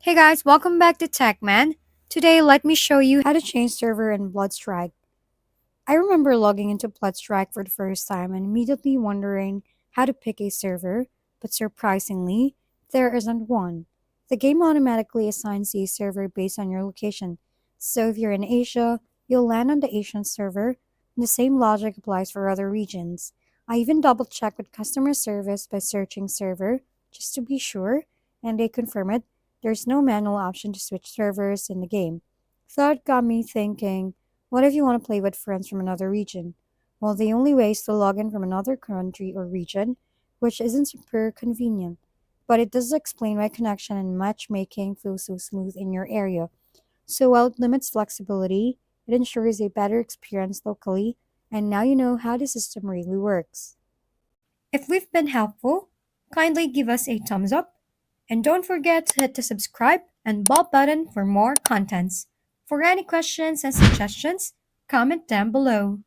Hey guys, welcome back to TechMan. Today, let me show you how to change server in BLOODSTRIKE. I remember logging into BLOODSTRIKE for the first time and immediately wondering how to pick a server, but surprisingly, there isn't one. The game automatically assigns you a server based on your location. So if you're in Asia, you'll land on the Asian server, and the same logic applies for other regions. I even double checked with customer service by searching server just to be sure, and they confirm it. There's no manual option to switch servers in the game. Thought got me thinking, what if you want to play with friends from another region? Well, the only way is to log in from another country or region, which isn't super convenient. But it does explain why connection and matchmaking feels so smooth in your area. So while it limits flexibility, it ensures a better experience locally, and now you know how the system really works. If we've been helpful, kindly give us a thumbs up, and don't forget to hit the subscribe and bell button for more contents. For any questions and suggestions, comment down below.